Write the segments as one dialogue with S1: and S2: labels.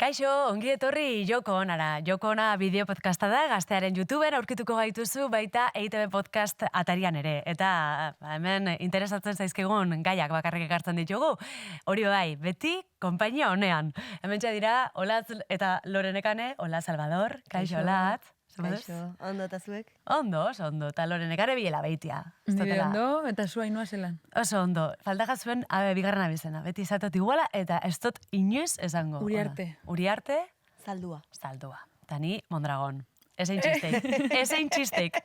S1: Kaixo, ongi etorri Joko Onara. Joko Ona bideo podcasta da, Gaztearen YouTubeen aurkituko gaituzu baita EITB podcast atarian ere. Eta hemen interesatzen zaizkigun gaiak bakarrik ekartzen ditugu. Hori bai, beti konpainia honean. Hemen dira Olatz eta Lorenekane, Ola Salvador. Kaixo, Olatz.
S2: Kaixo, ondo eta zuek?
S1: Ondo, oso ondo, eta Lorenekane biela baitia.
S3: Nire ondo, eta zu Ainhoa zelan.
S1: Oso ondo, faltaka zuen bigarren abizena. Beti izatot iguala, eta ez dut inoiz esango.
S3: Uriarte.
S1: Uriarte?
S2: Zaldua.
S1: Zaldua. Eta ni Mondragon. Ezein txisteik. Ezein txisteik.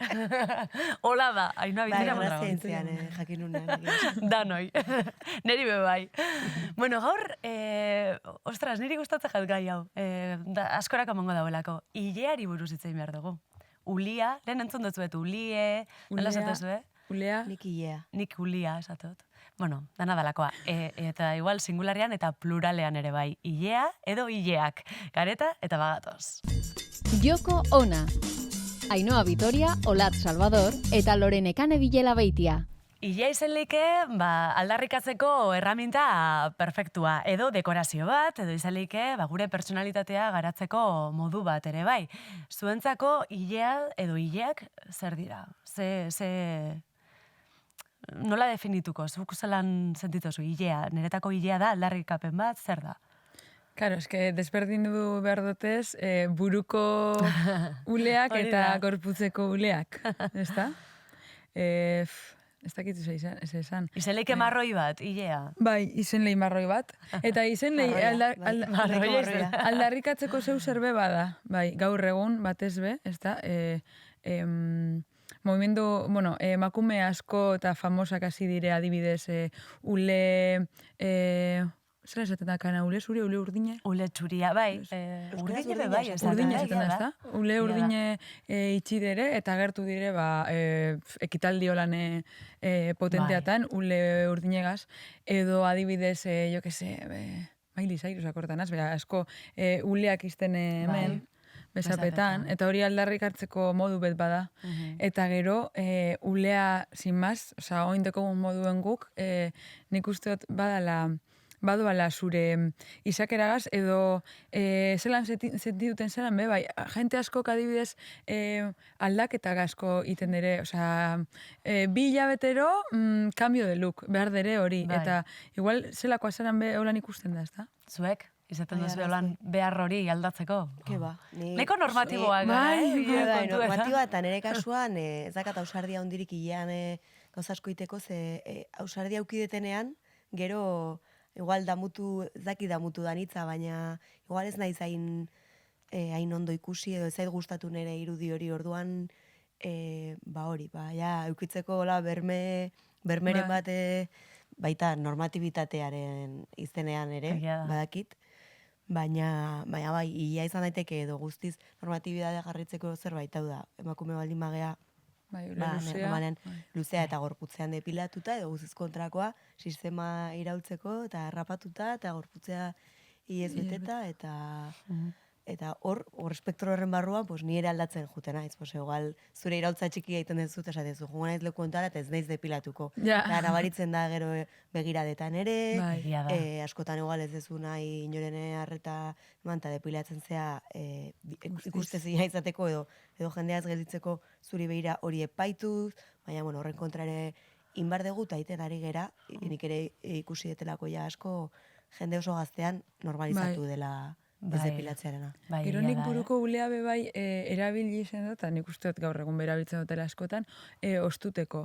S1: Hola da, Ainhoa bizera Mondragon.
S2: Zientzian, jakin nunean.
S1: Danoi. Neri be bai. Bueno, gaur, ostras, niri gustatzen jat gai hau. Askorak amongo dauelako. Ileari buruz hitz egin behar dugu. Ulia, lehen entzun dutzuet, ulie, nola esatuzue?
S3: Ulea.
S2: Nik ilea.
S1: Nik ulia esatot. Bueno, dana dalakoa. Eta igual singularian eta pluralean ere bai. Ilea edo ileak. Gareta eta bagatoz.
S4: Joko Ona. Ainhoa Vitoria, Olatz Salvador eta Lorenekane Bilela Beitia.
S1: Ilea izen leike, aldarrikatzeko erraminta perfektua. Edo dekorazio bat, edo izan leike, gure personalitatea garatzeko modu bat ere bai. Zuentzako ilea edo ileak zer dira? Nola definituko? Zuk zelan sentituzu ilea? Niretako ilea da aldarrikapen bat, zer da?
S3: Claro, eske desberdindu behar dutez, buruko uleak eta gorputzeko uleak, ezta? Ez dakitu ez esan.
S1: Izen leike marroi bat, ilea?
S3: Bai, izen lehi marroi bat. Eta izen lehi
S1: Marroia.
S3: aldarrikatzeko zeu zerbe bada. Bai, gaur egun, batez be, ezta? Movimendu, bueno, emakume asko eta famosak hasi dire adibidez, ule... Zer esaten da kana, ule zure, ule urdine?
S1: Ule txuria, bai. Urdine be bai,
S3: Urdine esaten da, ezta? Ule urdine itxi dire, eta gertu dire, ekitaldi holan potenteatan, ule urdinegaz, edo adibidez, jo que se, Miley Cyrus akortanaz, asko uleak izten hemen, besapetan, eta hori aldarrik hartzeko modu bet bada. Eta gero, ulea, sin más, oza, oindeko moduen guk, nik usteot badoala zure izakeragaz, edo zelan sentiduten zelan, bai, jente askok adibidez aldaketak asko iten dere, oza, 2 hilabetero, cambio de look, behar dere hori, eta igual zelakoa zelan holan ikusten da, ezta?
S1: Zuek? Izaten duzu holan behar hori aldatzeko?
S2: Ke ba.
S1: Neko normatiboak,
S2: normatiboa eta nire kasuan, ez dakat ausardia hondirik ilean gauza asko iteko, ze ausardia aukidetenean, gero igual damutu danitza, baina igual ez naiz hain ondo ikusi, edo ez zait gustatu nire irudi hori orduan, hori, ja, eukitzeko bermeren bat baita normatibitatearen izenean ere, badakit, baina bai, ia izan daiteke edo guztiz normatibitatea jarritzeko zerbait, hau da, emakume baldin magea, normalean luzea eta gorputzean depilatuta, edo guztiz kontrakoa, sistema iraultzeko, eta errapatuta, eta gorputzea iez beteta, eta hor espektro horren barruan, ni ere aldatzen juten naiz. Igual, zure iraultza txiki egiten dezu, eta esatezu, jungo naiz leku ontara, eta ez naiz depilatuko. Eta nabaritzen da gero begiradetan ere, askotan igual ez dezu nahi inoren arreta manta depilatzen zea ikustezina izateko, edo jendeaz gelditzeko zuri begira hori epaituz, baina horren kontra ere inbar dugu, eta iten ari gera, nik ere ikusi detelako ja asko, jende oso gaztean normalizatu dela ez depilatzearena.
S3: Gero nik buruko ulea be bai erabili izan dut, eta nik usteot gaur egun berabiltzen dutela askotan, ostuteko.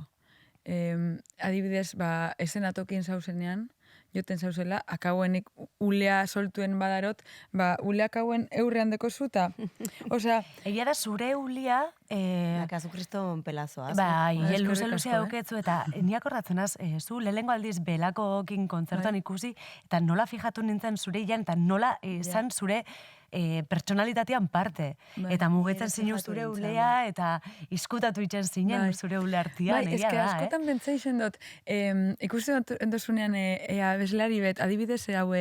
S3: Adibidez, esen atokin zauzenean, joten zauzela, akauenik ulea soltuen badarot, uleak hauen eurrean deko zuta. Osea...
S1: Egia da zure ulia...
S2: Akazu kriston pelazoa.
S1: Bai, luze-luzea dauketzu, eta niak ordatzenaz, zu lehengo aldiz belakokin kontzertuan ikusi, eta nola fijatu nintzen zure ilan, eta nola izan zure pertsonalitatean parte. Eta mugetzen zinu zure ulea, eta izkutatu itzen zinen zure ule artian, egia da,
S3: eske askotan bentsa izen dut, ikusten dut endozunean abeslari bet, adibidez hau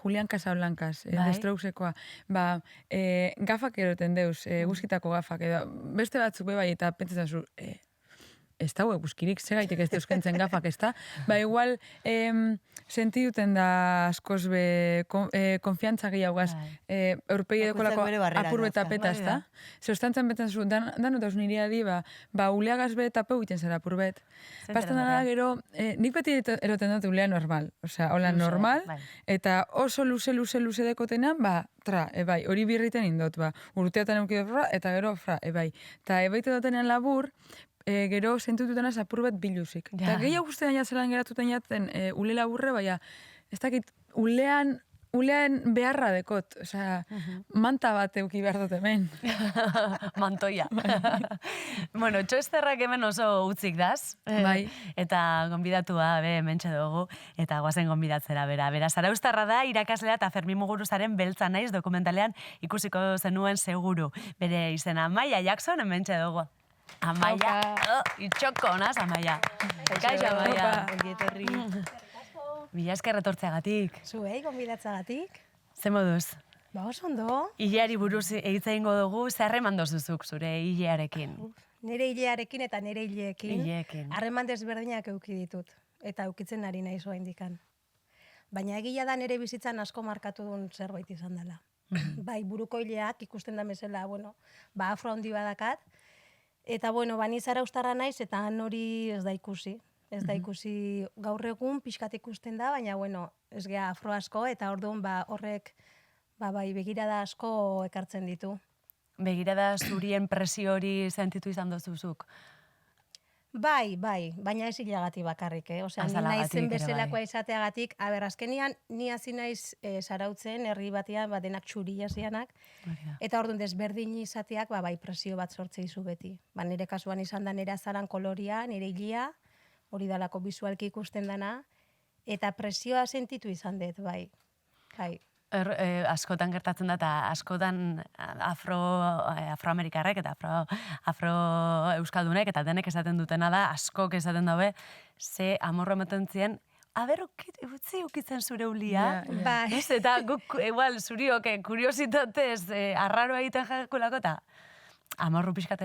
S3: Julian Casablancas, Destrausekoa, gafak eroten deuz, guzkitako gafak, edo beste batzuk bai, eta pentsetan zu, ez da eguzkirik, segaitek ez deuskentzen gafak, ez da? Ba, igual, senti duten da askoz be konfiantza gehiagaz, aurpegi dekolako apur betapeta, ez da? Zeustantzen betan zu, dan dauz niri adi, ba, uleagaz be tapeu egiten zara apur bet. Pastan da gero, nik beti eroten dut ulea normal, osea, hola normal, eta oso luze dekotenan, ba, bai, hori birriten indot, ba, urteatan eukide eta gero, bai. Eta ebaite dutenean labur, gero sentututen az apur bet biluzik. Eta gehiago guztetan jatzelan geratuten jaten ule laburre, baina, ez dakit, ulean beharra dekot, osea, manta bat euki behar dut hemen.
S1: Mantoia. Bueno, txoesterrak hemen oso utzik daz.
S3: Bai.
S1: Eta gonbidatua, hementxe dugu, eta guazen gonbidatzera, bera. Zarauztarra da, irakaslea eta Fermin Muguruzaren Beltza naiz dokumentalean ikusiko zenuen seguru. Bere izena Amaia Jackson hementxe dugu. Amaia, itxoko, naz, Amaia. Kaixo, Amaia.
S2: Ongietorri.
S1: Mila esker retortzeagatik.
S5: Zuei, gonbidatzagatik.
S1: Ze moduz?
S5: Ba, oso ondo.
S1: Hileari buruz egitza ingo dugu, zer eman dozuzuk zure hilearekin?
S5: Nire hilearekin eta nire hileekin.
S1: Hileekin.
S5: Harreman desberdinak euki ditut. Eta eukitzen ari naiz oraindikan. Baina egia da nire bizitzan asko markatu duen zerbait izan dela. Bai, buruko hileak ikusten da mesela, ba, afro handi badakat. Eta, ni zarauztarra naiz eta han hori ez da ikusi. Ez da ikusi gaur egun, pixkat ikusten da, baina, ez gea afro asko, eta orduan, horrek, bai, begirada asko ekartzen ditu.
S1: Begirada zurien presio hori sentitu izan dozuzuk?
S5: Bai, baina ez hilagati bakarrik, Osea, ni naizen bezalakoa izateagatik, azkenian, ni hasi naiz zarautzen, herri batean, denak txuria zianak, eta orduan desberdin izateak, bai, presio bat sortze izu beti. Nire kasuan izan da nire azaran koloria, nire hilia, hori dalako bizualki ikusten dana, eta presioa sentitu izan dut, bai.
S1: Askotan gertatzen da, eta askotan afroamerikarrek eta afro-euskaldunek, eta denek esaten dutena da, askok esaten daue, ze amorro ematen zien, utzi ukitzen zure ulia.
S5: Bai.
S1: Eta guk, igual, zuriok, kuriositatez, arraroa egiten jakulako, eta amorru pixkat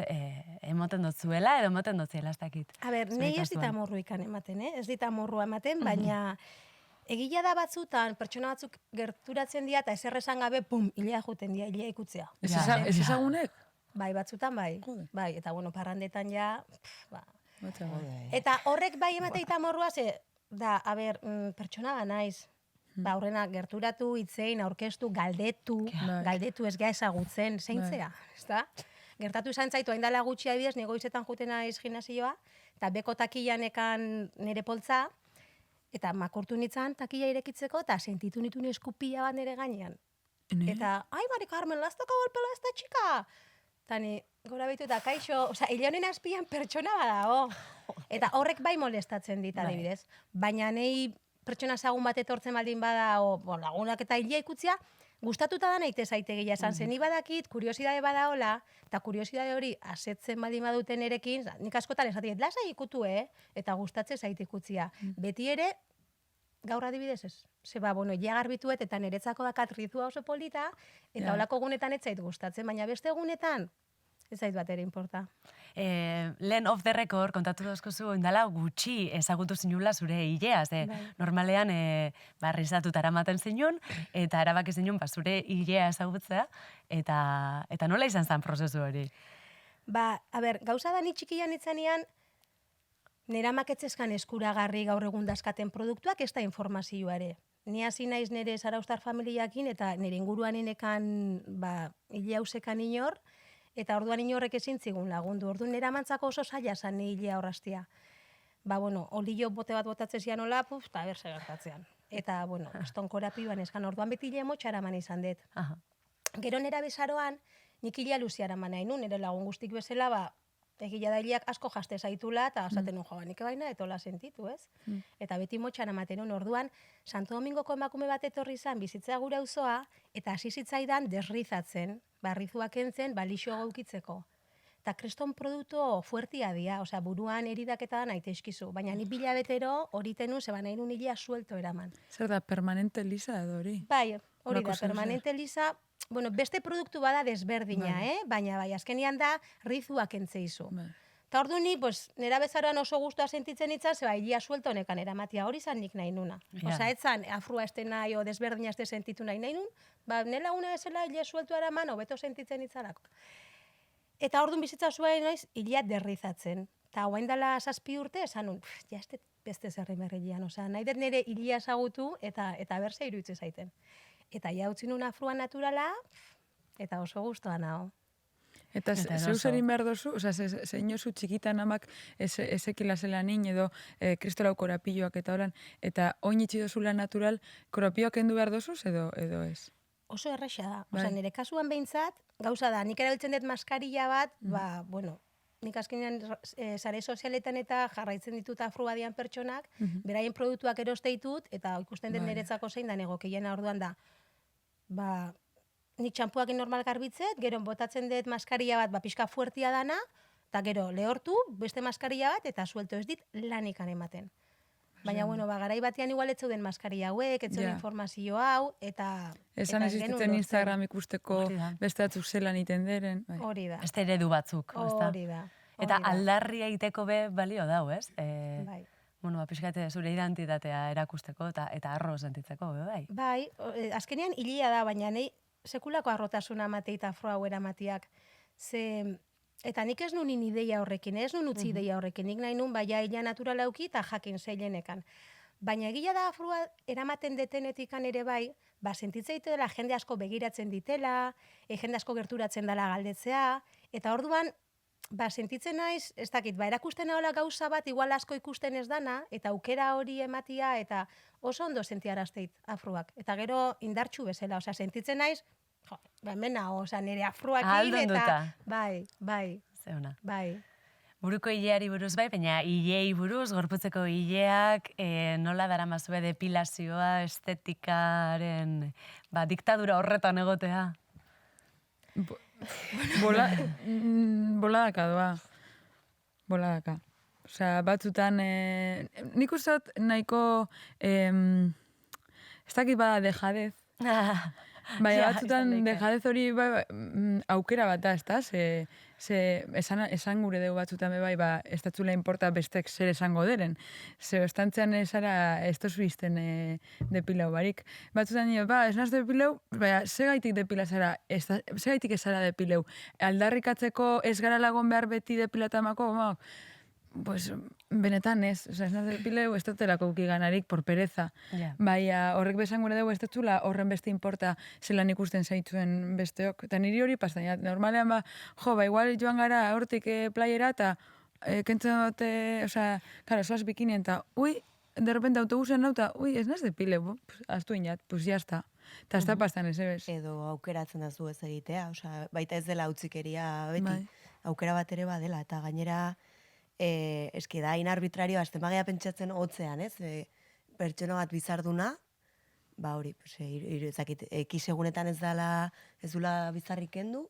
S1: emoten dut zuela, edo emoten dut zuela, ez dakit.
S5: Nahi ez dit amorru ikan ematen, ez dit amorrua ematen, baina egia da batzutan, pertsona batzuk gerturatzen dira, eta ezer esan gabe, hilea juten dira, hilea ikutzea.
S3: Ez ezagunek?
S5: Bai, batzutan bai. Bai, eta parrandetan ja, Eta horrek bai emateita amorrua, pertsona da naiz. Horrena gerturatu, itzein, aurkeztu, galdetu ez gea ezagutzen, zeintzea, ez da? Gertatu izan zaitu, hain dala gutxi adibidez, negoizetan juten naiz gimnasioa, eta beko takillanekan nire poltza, eta makurtu nintzen takilla irekitzeko, eta sentitu nitu eskupia bat nire gainean. Eta, Mari Carmen, lastako golpela ez da txika! Eta ni, gora behitu eta kaixo, hile honen azpian pertsona badago. Eta horrek bai molestatzen dit adibidez. Baina nahi pertsona zagun bat etortzen baldin bada, lagunak eta hilea ikutzea, gustatuta da naite zaite gila esan zen, ni badakit, kuriosidade badaola, eta kuriosidade hori asetzen baldin baduten erekin, nik askotan esatiet, lasai ikutu, eta gustatze zaite ikutzia. Beti ere, gaur adibidez ez. Ja garbituet, eta niretzako dakat rizua oso polita, eta holako gunetan ez zait gustatzen, baina beste gunetan, ez zait bat ere importa.
S1: Lehen off the record, kontatu dozkozu, indala gutxi ezagutu zinula zure hilea, normalean rizatuta eramaten zinun, eta erabaki zinun zure hilea ezagutzea, eta nola izan zen prozesu hori?
S5: Gauza da ni txikian itzanean, nera maketzezkan eskuragarri gaur egun dazkaten produktuak ez da informazioa ere. Ni hasi naiz nire zarauztar familiakin, eta nire inguruan inekan hilea usekan inor, eta orduan inorrek ezin zigun lagundu. Orduan nera mantzako oso zaila zan ni hilea horraztia. Olio bote bat botatzen zian hola, eta berse gertatzean. Eta, estonkora piban eskan, orduan beti hilea motxara man izan dut. Gero nera bezaroan, nik hilea luziara man nahi nun, nire lagun guztik bezala, egila da hileak asko jaste zaitula, eta zaten nun nik baina, etola sentitu, ez? Eta beti motxara maten nun, orduan, Santo Domingoko emakume bat etorri zan, bizitzea gure auzoa, eta hasi zitzaidan desrizatzen, rizuak entzen, lixo gaukitzeko. Eta kriston produktu fuertia dia, buruan eridaketa nahi teizkizu. Baina ni bila betero hori tenu, zeba nahi nun hilea suelto eraman.
S3: Zer da, permanente lisa edo hori?
S5: Bai, hori da, permanente lisa, beste produktu bada desberdina, baina azkenian da rizuak entzeizu. Eta ordu ni, nera bezaroan oso guztua sentitzen itzan, zeba, ilia suelto honekan eramatia, hori zan nik nahi nuna. Osa, etzan, afrua este nahi, o desberdina este sentitu nahi nun, nela una ezela ilia suelto eraman, hobeto sentitzen itzarako. Eta orduan bizitza zuen noiz, ilia derrizatzen. Eta guain dela 7 urte, esan nun, ja, este beste zerri merrilian, osa, nahi dut nire ilia ezagutu, eta berse iruditze zaiten. Eta ja utzi nun afrua naturala, eta oso guztua nago.
S3: Eta zeu zerin behar dozu, oza, zein oso txikitan amak ezekila zela nin, edo kristolau korapilloak eta oran, eta oin itxi dozula natural, korapilloak endu behar dozuz, edo ez?
S5: Oso erresa da. Osa, nire kasuan behintzat, gauza da, nik erabiltzen dut maskarilla bat, nik azkenean sare sozialetan eta jarraitzen ditut afrua dian pertsonak, beraien produktuak eroste ditut, eta ikusten dut niretzako zein da negokiena orduan da, nik txampuakin normal garbitzet, gero botatzen dut maskarilla bat, pixka fuertia dana, eta gero lehortu, beste maskarilla bat, eta suelto ez dit lanikan ematen. Baina, garai batean igual etzeuden maskarilla hauek, etzeuden informazio hau, eta...
S3: Esan existitzen Instagram ikusteko beste batzuk zelan iten deren.
S5: Hori da.
S1: Beste eredu batzuk.
S5: Hori da.
S1: Eta aldarria iteko be balio dau, ez?
S5: Bai.
S1: Pixkate zure identitatea erakusteko eta arro sentitzeko, bai?
S5: Bai, azkenean hilia da, baina nahi sekulako arrotasuna matei eta afro hau eramatiak. Eta nik ez nun ideia horrekin, ez nun utzi ideia horrekin, nik nahi nun baina ila natural auki eta jakin zeilenekan. Baina egia da afroa eramaten detenetikan ere bai, sentitzeite dela jende asko begiratzen ditela, jende asko gerturatzen dela galdetzea, eta orduan, sentitzen naiz, ez dakit, erakusten hola gauza bat, igual asko ikusten ez dana, eta aukera hori ematia, eta oso ondo sentiarazteit afroak. Eta gero indartxu bezala, osea, sentitzen naiz, hemen nago, nire afroakin, eta bai.
S1: Zeuna.
S5: Bai.
S1: Buruko hileari buruz bai, baina hilei buruz, gorputzeko hileak, nola daramazue depilazioa, estetikaren, diktadura horretan egotea?
S3: Boladaka doa. Boladaka. Osea, batzutan, nik uste dut nahiko, ez dakit bada dejadez. Baina batzutan dejadez hori aukera bat da, ez da? Esan gure dugu batzutan bai, ez datzula importa bestek zer esango deren. Ze ostantzean ez tozu izten depilau barik. Batzutan nio, ez naz depilau, segaitik depila zara, segaitik ez zara depilau. Aldarrikatzeko ez gara lagon behar beti depilatamako, pues, benetan ez, ez naz depileu, ez dutela ganarik por pereza. Baina horrek besan gure dugu ez datzula horren beste importa zelan ikusten zaitzuen besteok. Eta niri hori pastan, normalean igual joan gara hortik playera eta kentzen dute, osea, karo, soaz bikinien eta, de repente autobusen nauta, ez naz depileu, aztu inat, pues ya está. Eta ez da pastan ez ebes.
S2: Edo aukeratzen da zu ez egitea, osea, baita ez dela utzikeria beti, aukera bat ere badela, eta gainera, eski da, inarbitrario, azten bagea pentsatzen hotzean, ez? Pertsona bat bizarduna, hori, ekisegunetan ez dula bizarrik kendu,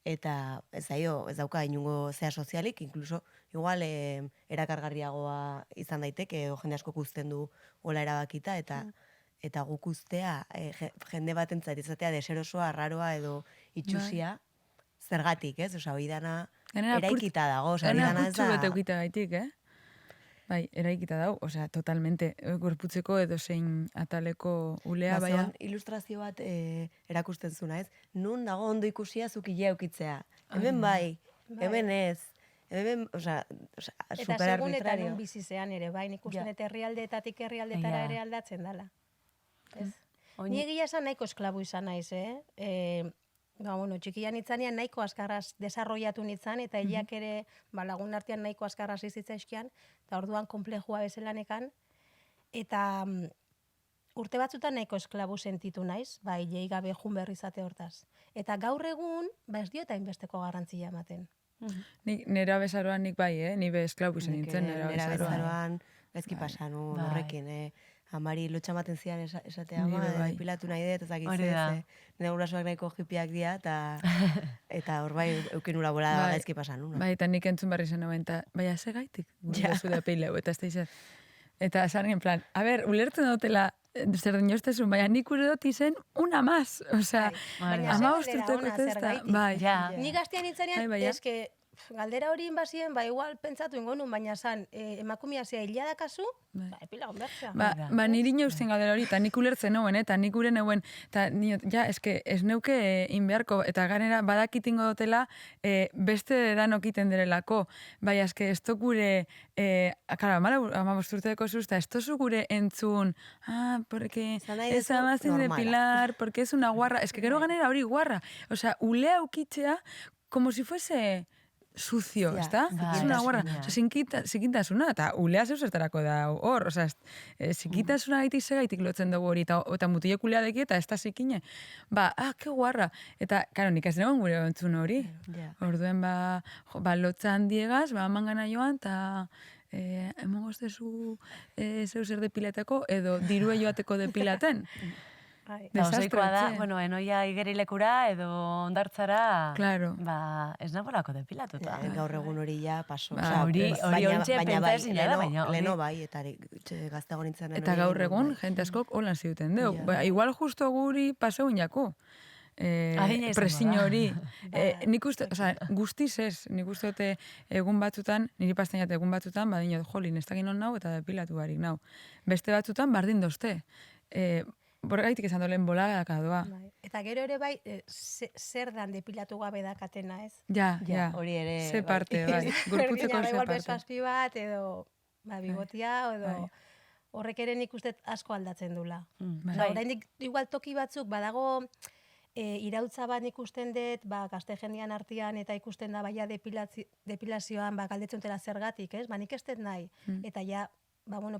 S2: eta ez dauka inungo zea sozialik, inkluso, igual, erakargarriagoa izan daiteke, edo jende asko uzten du hola erabakita, eta guk ustea, jende bat entzat izatea deserosoa, arraroa edo itxusia, zergatik, ez? Osa, hori dana eraikita dago, osa, hori dana ez da...
S3: Gana eukita gaitik, Bai, eraikita dago, osea, totalmente, gorputzeko edo zein ataleko ulea, baina...
S2: Ilustrazio bat erakusten zuna, ez? Nun dago ondo ikusia zuk ilea eukitzea. Hemen hemen ez. Hemen, osea, super arbitrario.
S5: Eta segunetan un bizizean ere, bai, nik usten eta herrialdetatik herrialdetara ere aldatzen dela. Ni egia esan nahiko esklabu izan naiz, txikian itzanean nahiko askarraz desarrollatu nitzan, eta hilak ere lagun artean nahiko askarraz izitzaizkian, eta orduan komplejua bezalanekan, eta urte batzutan nahiko esklabu sentitu naiz, hilei gabe jun berri izate hortaz. Eta gaur egun, ez diota inbesteko garrantzia ematen.
S3: Nera bezaroan nik nibe esklabu zen nintzen,
S2: nera bezaroan, gaizki pasan horrekin, Amari lotxa maten zian esatea, depilatu nahi dut, ezakitzez, nire gurasoak nahiko jipiak dira, eta hor euken ura bola gaizki pasan.
S3: Bai, eta nik entzun barri zen eta baina ze gaitik, gurezu depileu, eta ez da izan. Eta esan en plan, ulertzen dutela, zer dinostezun, baina nik ure dut izen una más, osea, ama osturteko testa.
S5: Ni gaztean itzanean, eske, galdera hori inbazien, igual pentsatu ingo nun, baina zan, emakumea zea hila dakazu, epilagon bertzea.
S3: Ba, niri neusten galdera hori, eta nik ulertzen neuen, eta nik ure neuen, eta ez neuke inbeharko, eta ganera badakitingo dutela, beste danokiten direlako, bai, ez gure, kara, amabosturteko zuzta, ez tozu gure entzun, porque ez amazin depilar, porque es una guarra, gero ganera hori guarra, osea, ulea ukitzea, como si fuese sucio, ezta? Es una guarra. Zikintasuna, eta ulea zeu zertarako da hor, zikintasuna gaitik segaitik lotzen dugu hori, eta mutilek ulea deki, eta ez da zikine. Que guarra. Eta, karo, nik ez negoen gure entzun hori. Orduen, lotza handiegaz, mangana joan, eta emongo zezu zeu zer depilateko, edo dirue joateko depilaten.
S1: Oseikoa da, enoia igerilekura edo ondartzara, ez nabolako depilatuta.
S2: Gaur egun hori ja, paso.
S1: Hori ontxe pentsazina da, baina.
S2: Leno bai, eta gaztago nintzen.
S3: Eta gaur egun, jente askok holan ziuten deu. Igual justo guri paseun jako. Presiño hori. Nik uste, guztiz ez, nik uste dute egun batzutan, niri pastainat egun batzutan, badino, jolin, ez dakin hon nau eta depilatu barik nau. Beste batzutan, bardin dozte. Borgaitik esan dolen bolagaka doa.
S5: Eta gero ere bai, zer dan depilatu gabe dakatena, ez?
S3: Ja.
S2: Hori ere.
S3: Ze parte, bai. Gorputzeko ze parte.
S5: Bezpazpi bat, edo bigotia, edo horrek ere nik uste asko aldatzen dula. Oraindik igual toki batzuk, badago irautza bat ikusten dut, gazte jendean artean, eta ikusten da baia depilazioan, galdetzen dela zergatik, ez? Nik ez dut nahi. Eta ja,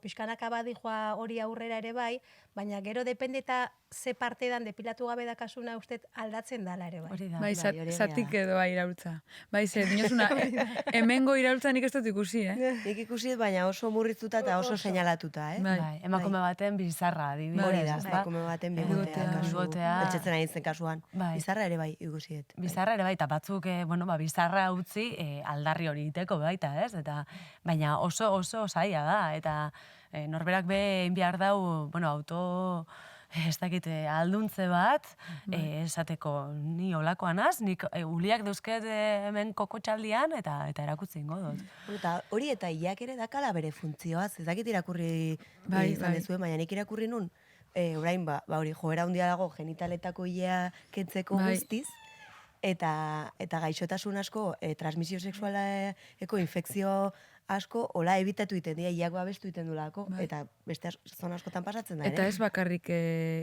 S5: pixkanaka badijoa hori aurrera ere bai, baina gero depende eta ze partedan depilatu gabe dakasuna uste aldatzen dala ere bai.
S3: Bai, zatik edoa iraultza. Bai, dinozuna, hemengo iraultza nik ez dut ikusi,
S2: Nik ikusi, baina oso murritzuta eta oso seinalatuta,
S1: Bai, emakume baten bizarra, adibidez.
S2: Hori da, emakume baten bigotea. Pentsatzen ari zen kasuan. Bizarra ere bai ikusiet.
S1: Bizarra ere bai, eta batzuk, bizarra utzi aldarri hori iteko baita, ez? Baina oso zaila da, eta norberak behin behar dau, auto, ez dakit, alduntze bat, esateko ni olakoan az, nik uliak dauzket hemen kokotxaldian, eta erakutzi ingo dut.
S2: Hori eta iak ere dakala bere funtzioaz, ez dakit irakurri izan dezuen, baina nik irakurri nun, orain hori joera handia dago genitaletako ia kentzeko guztiz, eta gaixotasun asko, transmisio sexualeko infekzio asko, hola ebitatu iten dira, iak babestu iten dulako, eta beste zona askotan pasatzen da,
S3: Eta ez bakarrik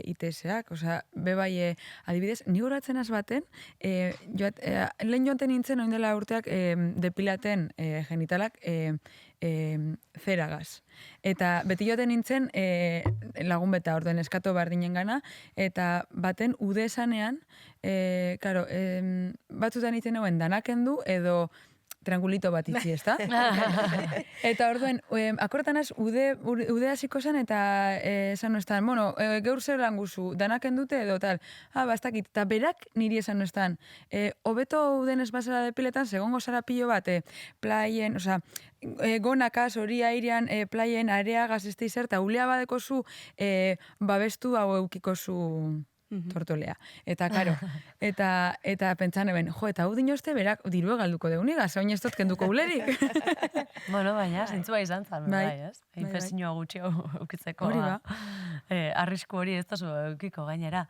S3: iteseak, bebai, adibidez, ni horatzen az baten, lehen joaten nintzen, oindela urteak, depilaten genitalak zeragaz. Eta beti joaten nintzen, lagun beta orduen eskato bardinen gana, eta baten ude esanean, batzutan iten neuen danakendu, edo triangulito bat itzi, ezta? Eta orduen, akortan az, ude hasiko zen, eta esan nuestan, geur zer lan guzu, danaken dute edo tal. Bastakit, eta berak niri esan nuestan, hobeto uden ez bazara depiletan, segongo zara pilo bat, plaien, gonakaz, hori airean, plaien, areagaz, ez da izar, eta ulea badeko zu, babestu hau eukiko zu tortolea. Eta, karo, eta pentsan eben, eta hau dinozte berak dirue galduko deuniga, zain ez dut kenduko ulerik.
S1: Baina, zentzua izan zan, ez? Infezinua gutxi eukitzeko.
S3: Hori ba.
S1: Arrisku hori ez da zu eukiko gainera.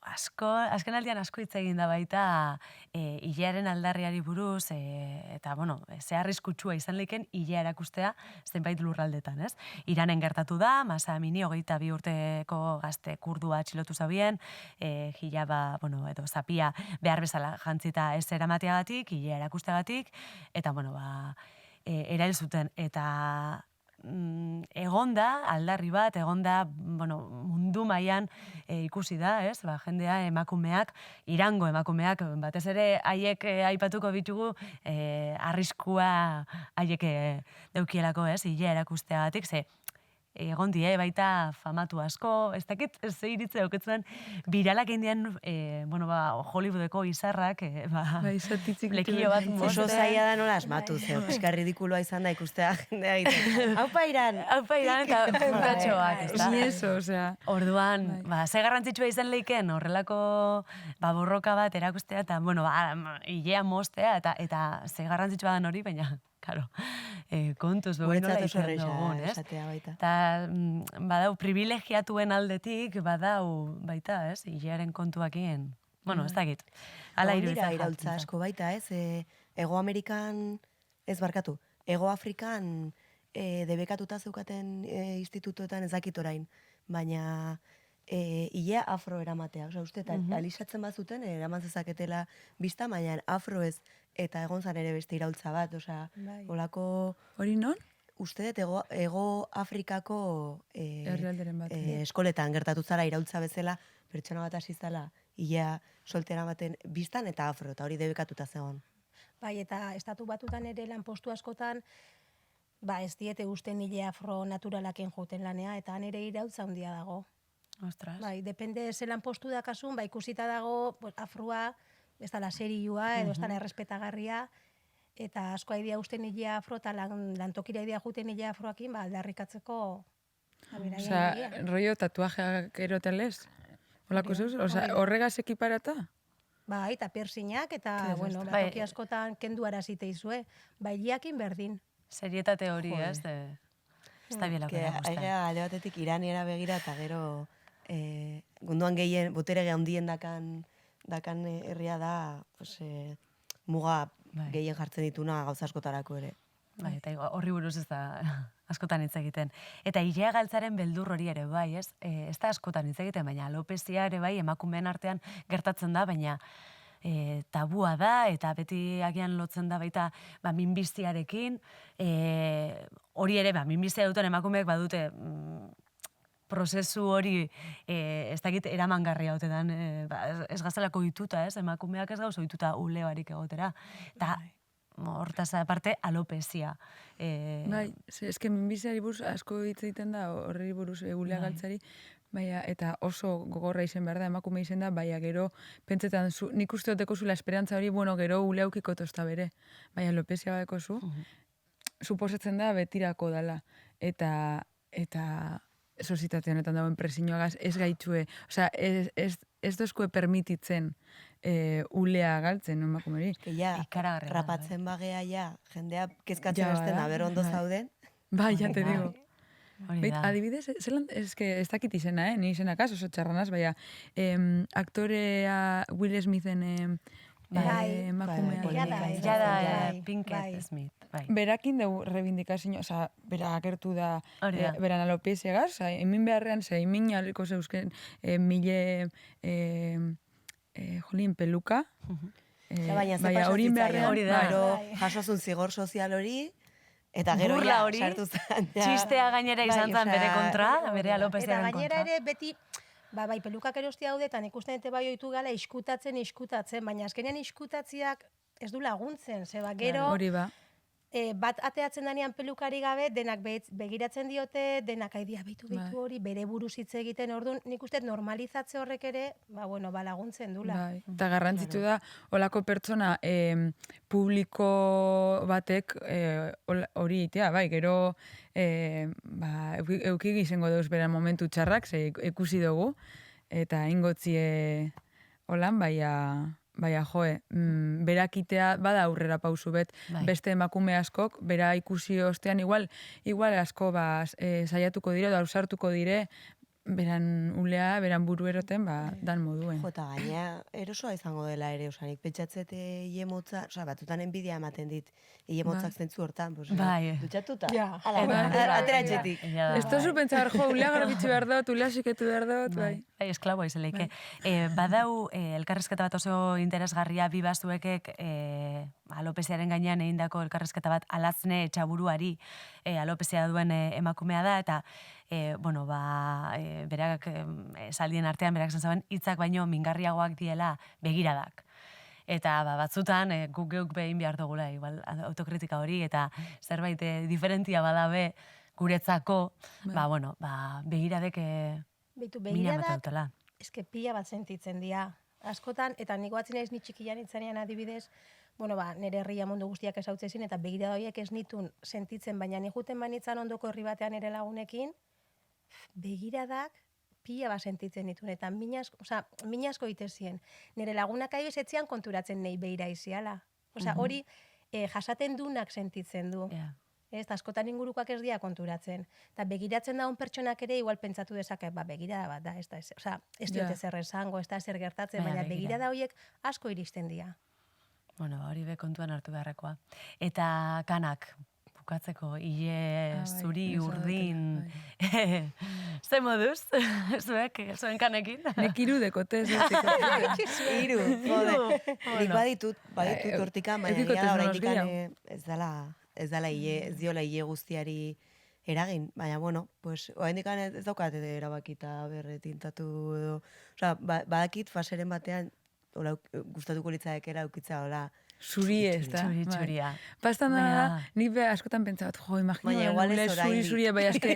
S1: Azken aldean asko hitz egin da baita ilearen aldarriari buruz, eta, ze arriskutsua izan leken ilea erakustea zenbait lurraldetan, ez? Iranen gertatu da, Masa Amini 22 urteko gazte kurdua atxilotu zabien, hilaba, edo zapia behar bezala jantzita ez eramateagatik, ilea erakusteagatik, eta, erail zuten, eta egonda, aldarri bat, egonda, mundu mailan ikusi da, ez? Jendea, emakumeak, Irango emakumeak, batez ere haiek aipatuko bitugu, arriskua haiek deukielako, ez? Ilea erakusteagatik, ze egon die, baita famatu asko, ez dakit ze iritze dauketzen, biralak indian, Hollywoodeko izarrak,
S3: Izatitzik
S1: lekio bat
S2: Oso zaila da nola asmatu, zeo, pixka ridikuloa izan da ikustea jendea egiten. Haupa iran!
S1: Haupa iran, eta puntatxoak, ez da?
S3: Ni eso, osea.
S1: Orduan, ze garrantzitsua izan leiken horrelako borroka bat erakustea, eta, hilea mostea, eta ze garrantzitsua da hori, baina, karo, kontuz, nola izan dugun, ez? Eta badau privilegiatuen aldetik, badau baita, ez? Hilearen kontuakien. Ez dakit. Ala iruditzen
S2: iraultza asko baita, ez? Ego Amerikan, ez barkatu, Ego Afrikan debekatuta zeukaten institutoetan ez dakit orain, baina hilea afro eramatea. Osa, uste, eta alisatzen bazuten, eraman zezaketela bizta, baina afro ez, eta egon zan ere beste iraultza bat, osea, olako...
S3: Hori non?
S2: Uste dut, Ego Afrikako
S3: herrialderen bat.
S2: Eskoletan gertatu zara iraultza bezala, pertsona bat hasi zala, hilea soltera baten biztan eta afro, eta hori debekatuta zegoen.
S5: Bai, eta estatu batutan ere lanpostu askotan, ez diete usten hile afro naturalaken joten lanea, eta han ere iraultza handia dago.
S1: Ostras.
S5: Bai, depende ze lanpostu dakasun, ikusita dago afroa, ez da la serioa, edo ez da la errespetagarria, eta asko haidea usten hile afro, eta lantokira haidea juten hile afroakin, aldarrikatzeko...
S3: Osea, rollo tatuajeak erotelez? Olako zeus? Osea, horregaz ekiparata?
S5: Bai, eta piercingak, eta, toki askotan kendu arazite izue. Bai, liakin berdin.
S1: Serietate hori, ez? Ez da bielako erakustea.
S2: Aigea, alde batetik Iraniera begira, eta gero, gunduan gehien, botere handien dakan herria da, muga gehien jartzen dituna gauza askotarako ere.
S1: Bai, eta horri buruz ez da askotan hitz egiten. Eta hilea galtzaren beldur hori ere bai, ez? Ez da askotan hitz egiten, baina alopezia ere bai emakumeen artean gertatzen da, baina tabua da, eta beti agian lotzen da baita minbiziarekin. Hori ere, minbizia duten emakumeek badute prozesu hori ez dakit eramangarria otetan, ez gaztelako dituta, ez? Emakumeak ez gauz ohituta ulebarik egotera. Eta hortaz aparte, alopezia.
S3: Bai, eske minbiziari buruz asko hitz egiten da, horri buruz ulea galtzari, eta oso gogorra izen behar da, emakume izen da, gero, pentsetan, nik uste duteko zula esperantza hori, gero ulea ukiko tosta bere. Alopezia badeko zu, suposatzen da betirako dala. Eta sozietate honetan dagoen presioagaz ez gaitzue, osea, ez dozkue permititzen ulea galtzen, emakumeri.
S2: Rapatzen bagea, jendea kezkatzen hasten da, bero ondo zauden.
S3: Bai, ja te digo. Adibidez, ez dakit izena, ni izenakaz, oso txarranaz, aktorea Will Smithen emakumea.
S1: Jada Pinkett Smith.
S3: Berakin dugu reivindikazio, oza, bera agertu da beran alopeziagaz, hemin beharrean, hemin aliko zeuzken jolin peluka.
S2: Baina hori beharrean, jasozun zigor sozial hori, eta gero ja sartu zen.
S1: Txistea gainera izan zen bere kontra, bere alopeziaren kontra.
S5: Eta gainera ere beti, pelukak erosti haude, eta nik uste dute bai oitu gala iskutatzen, baina azkenean iskutatziak ez du laguntzen, zeba gero...
S3: Hori ba.
S5: Bat ateatzen danean pelukari gabe, denak begiratzen diote, denak aidia behitu hori, bere buruz hitz egiten, orduan nik uste normalizatze horrek ere, laguntzen dula.
S3: Eta garrantzitu da, olako pertsona publiko batek hori itea, gero eukik izango deuz beran momentu txarrak, ze ikusi dugu, eta ingotzie holan, baina joe, berakitea bada aurrera pausu bet, beste emakume askok, bera ikusi ostean, igual asko saiatuko dire, ausartuko dire, beran ulea, beran buru eroten, dan moduen.
S2: Jota, gaina, erosoa izango dela ere, osanik, pentsatzete hile motza, batutan enbidia ematen dit, hile motzak zentzu hortan, dutxatuta, atera etxetik.
S3: Ez tozu pentsa jo, ulea garbitzu behar dut, ulea siketu behar dut, bai.
S1: Esklaboa izeleike. Badau, elkarrezketa bat oso interesgarria bibazuekek alopeziaren gainean egindako elkarrezketa bat alatzne etxaburuari alopezia duen emakumea da, eta berak saldien artean, berak zenzaben, hitzak baino mingarriagoak diela begiradak. Eta batzutan guk geuk behin behar dugula, igual autokritika hori, eta zerbait diferentia badabe, guretzako, begiradek
S5: Beitu,
S1: mina mata
S5: begiradak,
S1: dutela.
S5: eske pila bat sentitzen dira. Askotan, eta nik batzen naiz ni txikian itzanean adibidez, nire herria mundu guztiak esautzezin, eta begirada horiek ez nitun sentitzen, baina ni juten banitzan ondoko herri batean nire lagunekin, begiradak pila bat sentitzen ditun, eta min asko itezien. Nire lagunak adibidez etzian konturatzen nahi begira iziala. Hori jasaten dunak sentitzen du. Ez, askotan ingurukoak ez dira konturatzen. Eta begiratzen daun pertsonak ere igual pentsatu dezake, begirada bat da, ez diote zer esango, ez da zer gertatzen, baina begirada horiek asko iristen dira.
S1: Hori be kontuan hartu beharrekoa. Eta kanak, bukatzeko, hile, zuri, urdin, ze moduz, zuen kanekin?
S3: Nek iru dekote,
S2: Iru, jode. Nik baditut hortikan, baina egia da oraindik ez diola hile guztiari eragin, baina oraindik ez daukat erabakita berretintatu edo, badakit faseren batean gustatuko litzaekera aukitza hola.
S3: Zuri ez da.
S1: Txuria.
S3: Pastan da, nik be askotan pentsabat, imagino, ule zuri, bai, azke.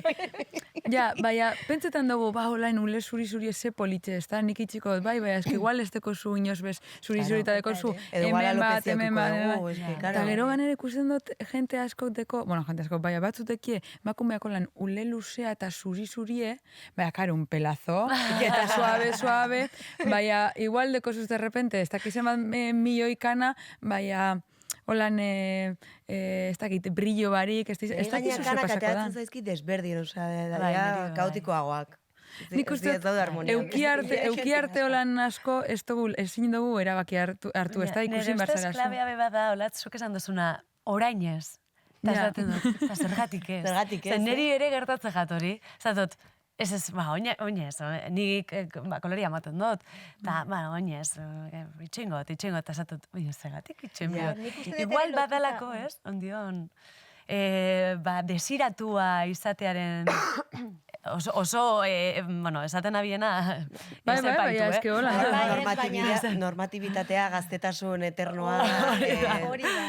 S3: Baina, pentsetan dugu, olain, ule zuri ze politxe, ez da, nik itxiko, bai, azke, igual ez deko zu inoz bez, zuri eta deko zu, hemen bat, eta gero ganere ikusten dut, jente asko deko, jente asko, baina batzutekie, makumeako lan, ule luzea eta zurie, baina, karo, un pelazo, eta suave, baina, igual deko zuz de repente, ez dakizen bat milioi kana, baina, holan, ez dakit, brillo barik, ez dakit zuzer pasako da.
S2: Kanak ateatzen zaizki desberdin, kaotikoagoak.
S3: Nik uste, eukiarte holan asko, ezin dugu erabaki hartu, ez da ikusin barzara.
S1: Nire ustez klabea beba da, olatz, zuk esan duzuna, orainez. Eta esaten dut, zergatik ez. Zer niri ere gertatzen jatori. Zatot, ez, oinez, nik koloria maten dut, eta, oinez, itxingot, eta esatut, zergatik itxingot. Igual badalako, ez, ondion, desiratua izatearen, oso, esaten abiena,
S3: eske hola.
S2: Normatibitatea, gaztetasun eternoa,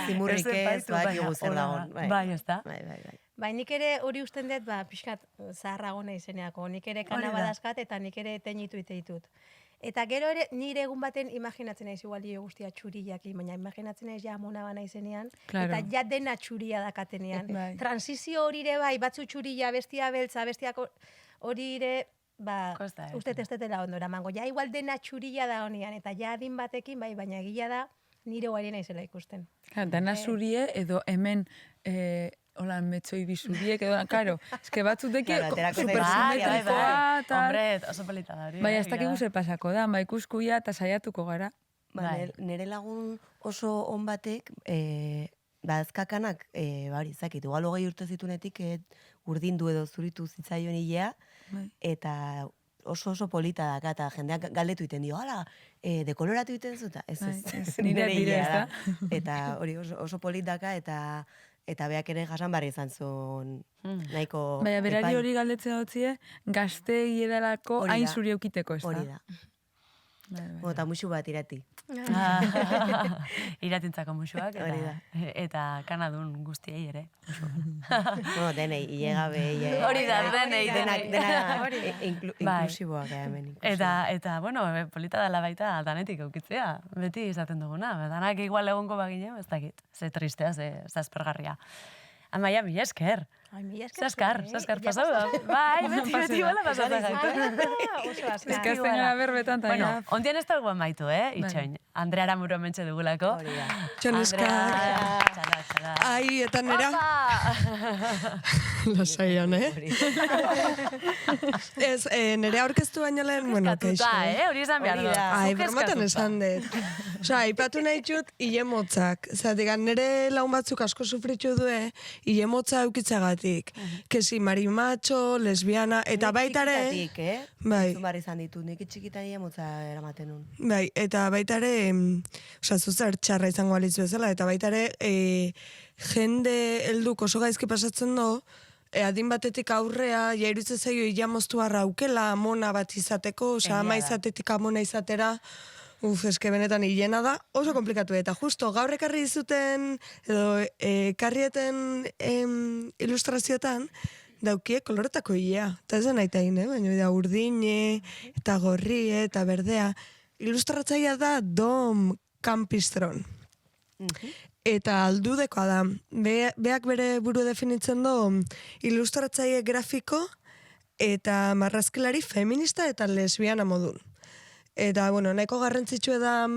S2: zimurrikez, bakigu zer dagoen.
S1: Bai, ez da.
S5: Bai, nik ere hori usten dut, pixkat zaharrago nahi zeneako. Nik ere kana badazkat eta nik ere teinitu ditut. Eta gero ere, nire egun baten imaginatzen naiz igual dio guztia txuriak, baina imaginatzen naiz ja amona bana izenean, eta ja dena txuria dakatenean. Transizio hori ere bai, batzu txuria, bestia beltza, bestiak hori ere, uste testetela ondo eramango. Ja igual dena txuria da honean, eta ja adin batekin, bai, baina egia da, nire guari naizela ikusten.
S3: Dana zurie edo hemen hola, metzoi bizuriek edo, karo, eske batzuteki supersimetrikoa,
S1: hombre, oso polita da hori.
S3: Bai, ez dakigu zer pasako da, ikuskuia eta saiatuko gara.
S2: Nire lagun oso on batek, azkakanak, zakit, igual 20 urte zitunetik urdindu edo zuritu zitzaion hilea, eta oso polita daka, eta jendeak galdetu iten dio, hala, dekoloratu iten zuta? Ez,
S3: nire ez da.
S2: Eta hori oso polit daka, eta beak ere jasan barri izan zuen nahiko...
S3: Baina, berari hori galdetzen dutzie, gazte edalako hain zuri eukiteko, ez da?
S2: Hori da. Eta musu bat irati.
S1: Iratintzako musuak, eta kanadun guztiei ere.
S2: Denei, ilegabe,
S1: hori da, denei.
S2: Inklusiboak hemen.
S1: Eta, polita dela baita danetik eukitzea, beti izaten duguna. Danak igual egongo bagine, ez dakit. Ze tristea, ze aspergarria. Amaia, mila esker. Zaskar pasau da. Bai, beti bala pasau da gaitu.
S3: Eskazten gara berbetan.
S1: Bueno, ondian ez dagoen maitu, itxoin. Andrea Aramuro mentxe dugulako.
S6: Txon eskar.
S1: Txala.
S6: Ai, eta nera? Lasaian, Ez, nere aurkeztu baino lehen,
S1: kaixo. Hori esan behar da.
S6: Ai, bermatan esan dut. Ipatu nahi txut, hile motzak. Zategan, nere laun batzuk asko sufritxu due, hile motza eukitzagatik. Kesi marimacho, lesbiana, eta baitare...
S2: Bai. Zumbarri izan ditut, nik txikitan hile motza eramaten nun.
S6: Bai, eta baitare, zuzer txarra izango alitzu bezala, eta baitare, jende helduk oso gaizki pasatzen do, adin batetik aurrea, jairutze zaio ilamoztu harra aukela, amona bat izateko, ama izatetik amona izatera, eske benetan hilena da, oso komplikatu. Eta justo, gaur ekarri dizuten, edo karrieten ilustrazioetan, daukie koloretako ilea. Eta ez da nahi tahin, baina da urdine, eta gorri, eta berdea. Ilustratzaia da Dom Campistron. Eta aldudekoa da. Beak bere buru definitzen du ilustratzaile grafiko eta marrazkilari feminista eta lesbiana modun. Eta, bueno, nahiko garrantzitsua da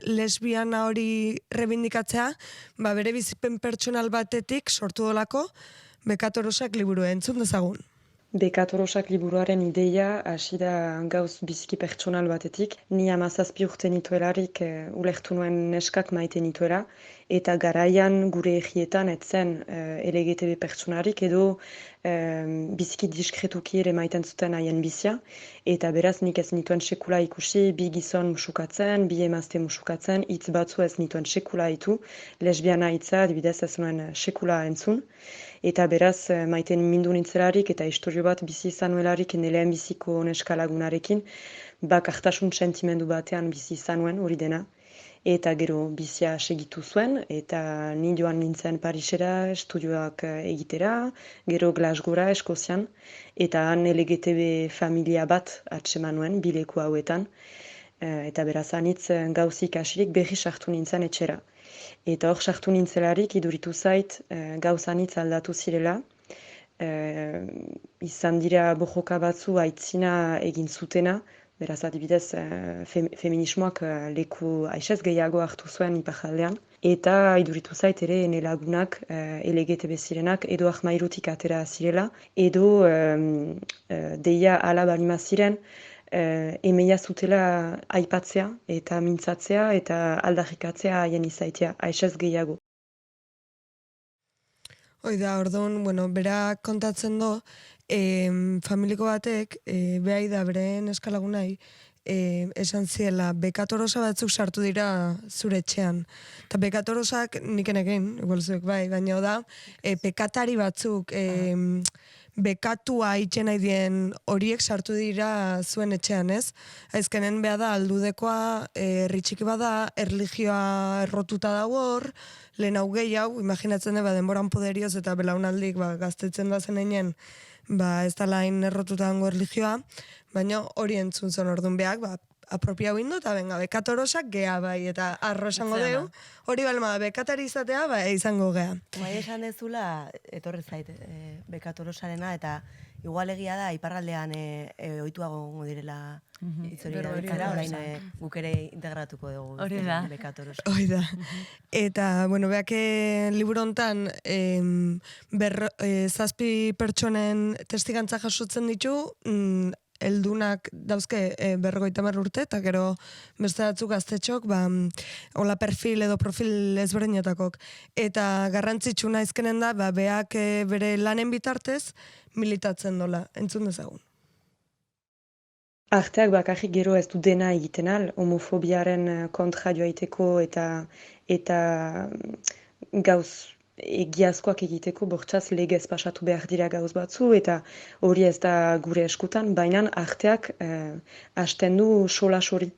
S6: lesbiana hori rebindikatzea, bere bizipen pertsonal batetik sortu dolako Bekatorosak liburua entzun dezagun.
S7: Bekatorosak liburuaren ideia hasi da gauz biziki pertsonal batetik. Ni 17 urte nituelarik ulertu nuen neskak maite nituela, eta garaian gure egietan etzen LGTB pertsonarik edo biziki diskretuki ere maiten zuten haien bizia, eta beraz nik ez nituen sekula ikusi, bi gizon musukatzen, bi emazte musukatzen, hitz batzu ez nituen sekula hitu, lesbiana hitza adibidez ez nuen sekula entzun, eta beraz maiten mindu nintzelarik eta istorio bat bizi izanuelarik nelean biziko neskalagunarekin, bakartasun sentimendu batean bizi izanuen hori dena. Eta gero bizia segitu zuen, eta ni joan nintzen Parisera estudioak egitera, gero Glasgowra Eskozian, eta han LGTB familia bat atseman nuen, bileku hauetan, eta beraz anitz gauzik asirik berri sartu nintzen etxera. Eta hor sartu nintzelarik iduritu zait gauz anitz aldatu zirela, izan dira bojoka batzu aitzina egin zutena, beraz adibidez feminismoak leku aixez gehiago hartu zuen iparjaldean, eta iduritu zait ere ene lagunak LGTB zirenak edo ahmairutik atera zirela, edo deia ala balima ziren emeia zutela aipatzea eta mintzatzea eta aldarrikatzea haien izaitea aixez gehiago.
S6: Hoi da, orduan, bueno, berak kontatzen do, familiko batek, behai da bere neskalagunai, esan ziela, bekatorosa batzuk sartu dira zure etxean. Eta bekatorosak nik enekin, igual zuek bai, baina da, pekatari batzuk, bekatua itxen nahi dien horiek sartu dira zuen etxean, ez? Aizkenen beha da, aldudekoa, erritxiki bada, erlijioa errotuta dago hor, lehen hau gehi hau, imaginatzen da, denboran poderioz eta belaunaldik gaztetzen da zeneinen, ez da lain errotuta dango erlijioa, baina hori entzun zon orduan behak, apropiau indo, eta benga, bekatorosak gea bai, eta arro esango deu, hori balma, bekatari izatea, izango gea.
S2: Bai, esan dezula, etorri zait, bekatorosarena, eta igual egia da, iparraldean ohituago gongo direla itzori erabiltzera, orain guk ere integratuko dugu.
S1: Hori da.
S2: Bekatorosa.
S6: Hoi da. Eta, bueno, beak liburu hontan 7 pertsonen testigantza jasotzen ditu, heldunak dauzke 50 urte, eta gero beste batzuk gaztetxok, hola perfil edo profil ezberdinatakok. Eta garrantzitsuna izkenen da, beak bere lanen bitartez militatzen dola, entzun dezagun.
S7: Arteak bakarrik gero ez du dena egiten al, homofobiaren kontra joaiteko eta gauz egiazkoak egiteko bortzaz legez pasatu behar dira gauz batzu, eta hori ez da gure eskutan, baina arteak hasten du solas hori.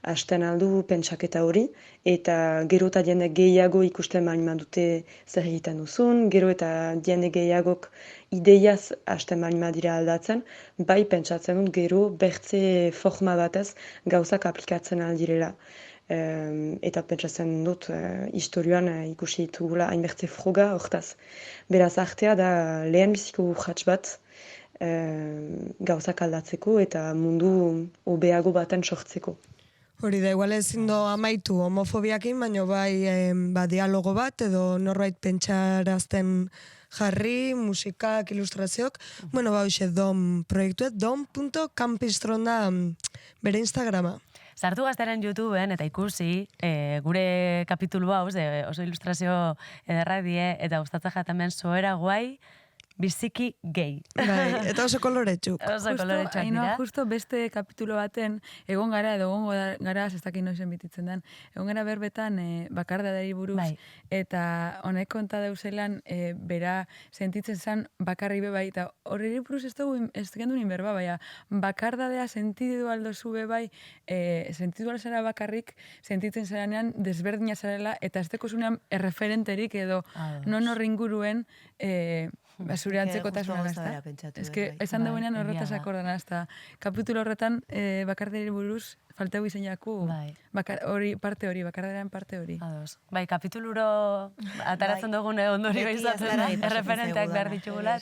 S7: Hasten aldu pentsaketa hori, eta gero eta jende gehiago ikusten baina dute zer egiten duzun, gero eta jende gehiagok ideiaz hasten baina dira aldatzen, bai pentsatzen dut gero bertze forma batez gauzak aplikatzen aldirela. Eta pentsatzen dut historioan ikusi ditugula hainbertze froga hortaz. Beraz artea da lehen biziko urrats bat gauzak aldatzeko eta mundu hobeago baten sortzeko.
S6: Hori da, igual ezin do amaitu homofobiakin, baina bai dialogo bat edo norbait pentsarazten jarri, musikak, ilustrazioak. Bueno, hoxe, Dom proiektuet, dom.campistron da bere Instagrama.
S1: Sartu gaztearen YouTubeen eta ikusi gure kapitulu hau, oso ilustrazio ederra die, eta gustatzen jatamen soera guai, biziki gehi.
S6: Bai, eta oso koloretxuk.
S1: Oso koloretxuak dira.
S3: Justo beste kapitulo baten, egon gara edo egongo gara, ez dakit noizen bititzen den, egon gara berbetan bakardadari buruz, eta honek konta deuselan bera sentitzen zen bakarri bebai, eta horri buruz ez gendu nien berba, baina bakardadea sentidu aldozu bebai, sentidu alzara bakarrik, sentitzen zeranean desberdina zarela, eta ez dekozunean erreferenterik edo non horri inguruen zure antzekotasuna
S2: Justu gauza bera
S3: gazta.
S2: pentsatu
S3: Ez
S2: dut,
S3: que,
S2: bai.
S3: esan
S1: Bai,
S3: dauenean
S1: egia
S3: horretaz
S1: da.
S3: akordana, ezta. Kapitulo horretan, bakarderi buruz, faltau izeinaku,
S1: Bai.
S3: parte hori, bakarderan parte hori.
S1: Ados. Bai, kapituluro ataratzen dugune ondorio
S2: Beti
S1: izaten da,
S2: azkaragi pasatzen
S1: erreferenteak
S2: zaigu
S1: behar
S2: dana.
S1: ditugula,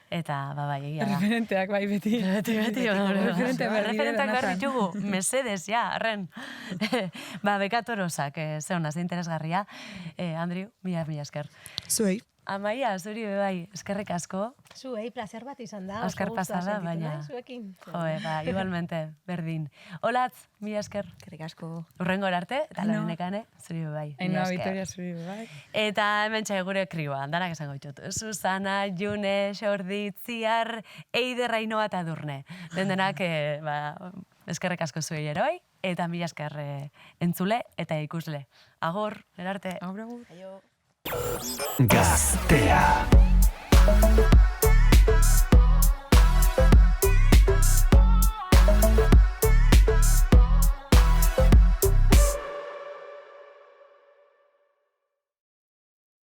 S1: eta bai, egia da.
S3: Referenteak, bai, beti.
S1: Beti,
S3: Referenteak behar dira
S1: Referenteak behar
S3: denatan.
S1: ditugu, mesedes, ja, arren. Bekatorosak, ze honaz, interesgarria. Andriu, mila esker.
S6: Zuei.
S1: Amaia, zuri bai, eskerrik asko.
S5: Zuei, placer bat izan da.
S1: Azkar
S5: oso gustua
S1: pasada,
S5: sentitu
S1: baina-
S5: naiz zuekin.
S1: Igualmente, berdin. Olatz, mila esker.
S2: Eskerrik asko.
S1: Urrengo arte, eta
S3: Aino.
S1: lorenekane, zuri bai.
S3: Ainhoa
S1: mila esker.
S3: Vitoria zuri, bai.
S1: Eta hemen gure krioa, danak esango ditut. Susana, June, Xordi, Ziar, Eider, Ainhoa eta Durne. Denak, eskerrik asko zuei eroi, eta mila esker entzule eta ikusle. Agor, erarte.
S3: Agur, agur.
S2: Aio.
S8: Gaztea.